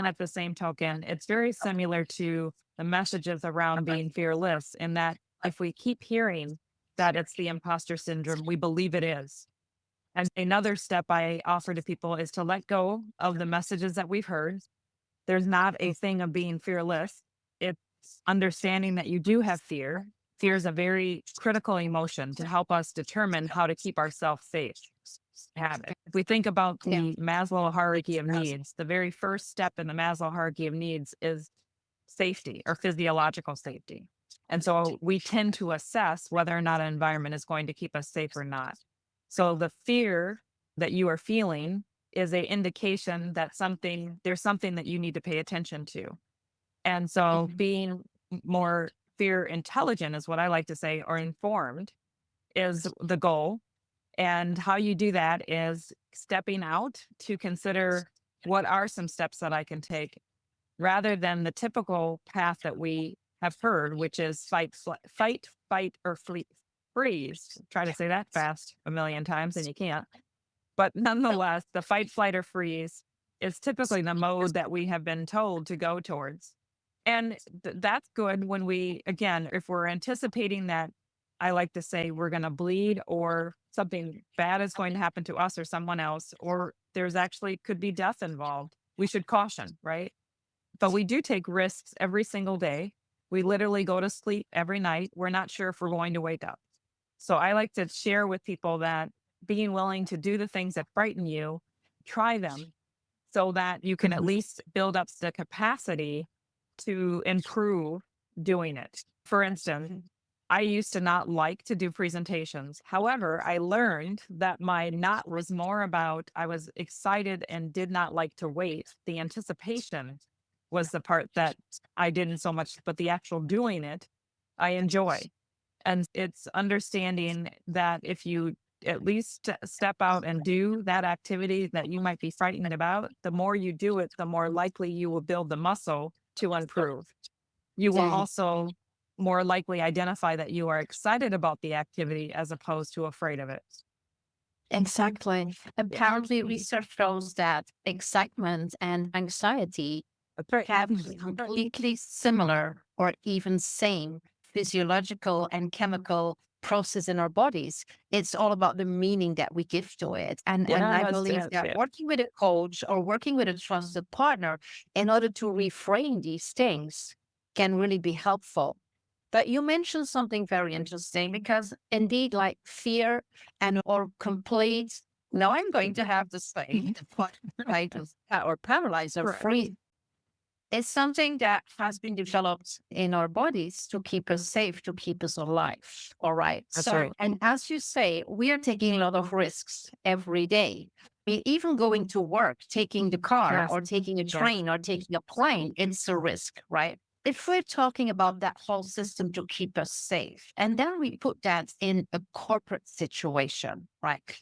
at the same token, it's very similar to the messages around being fearless, in that if we keep hearing that it's the imposter syndrome, we believe it is. And another step I offer to people is to let go of the messages that we've heard. There's not a thing of being fearless. It's understanding that you do have fear. Fear is a very critical emotion to help us determine how to keep ourselves safe. Have it. If we think about Yeah. the Maslow hierarchy of needs, the very first step in the Maslow hierarchy of needs is safety or physiological safety. And so we tend to assess whether or not an environment is going to keep us safe or not. So the fear that you are feeling is a indication that there's something that you need to pay attention to. And so being more fear intelligent is what I like to say, or informed, is the goal. And how you do that is stepping out to consider what are some steps that I can take, rather than the typical path that we have heard, which is fight, or freeze. Try to say that fast a million times and you can't. But nonetheless, the fight, flight, or freeze is typically the mode that we have been told to go towards. And that's good when again, if we're anticipating that, I like to say, we're going to bleed, or something bad is going to happen to us or someone else, or there's actually could be death involved. We should caution, right? But we do take risks every single day. We literally go to sleep every night. We're not sure if we're going to wake up. So I like to share with people that being willing to do the things that frighten you, try them, so that you can at least build up the capacity to improve doing it. For instance, I used to not like to do presentations. However, I learned that my not was more about I was excited and did not like to wait. The anticipation was the part that I didn't so much, but the actual doing it, I enjoy. And it's understanding that if you at least step out and do that activity that you might be frightened about, the more you do it, the more likely you will build the muscle to improve. You will Yeah. also more likely identify that you are excited about the activity as opposed to afraid of it. Exactly. Yeah. Apparently, research shows that excitement and anxiety That's right. have completely similar or even same physiological and chemical process in our bodies. It's all about the meaning that we give to it. And I Yes, believe yes, that yes. working with a coach or working with a trusted partner in order to reframe these things can really be helpful. But you mentioned something very interesting because indeed, like fear and or complete, no, I'm going to have to say, right, or paralyze or Correct. freeze it's something that has been developed in our bodies to keep us safe, to keep us alive. All right. That's So, right. and as you say, we are taking a lot of risks every day. I mean, even going to work, taking the car Yes. or taking a Yes. train or taking a plane, it's a risk, right? If we're talking about that whole system to keep us safe, and then we put that in a corporate situation, right?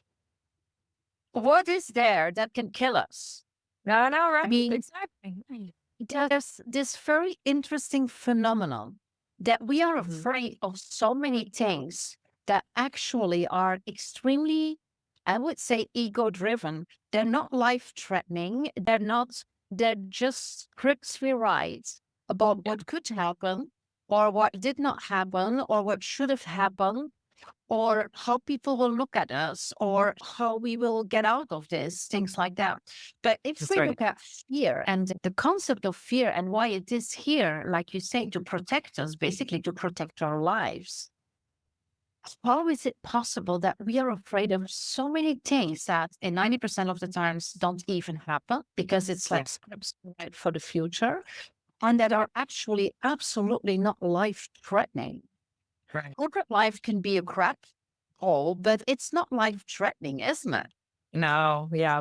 What is there that can kill us? No, no, I right. mean, Exactly. there's this very interesting phenomenon that we are Mhm. afraid of so many things that actually are extremely, I would say, ego driven. They're not life threatening. They're just scripts we write about what could happen or what did not happen or what should have happened or how people will look at us or how we will get out of this, things like that. But if That's we right. look at fear and the concept of fear and why it is here, like you say, to protect us, basically to protect our lives, how is it possible that we are afraid of so many things that in 90% of the times don't even happen because it's like scripts right for the future and that are actually absolutely not life threatening? Right. Corporate life can be a crap hole, but it's not life threatening, isn't it? No, yeah.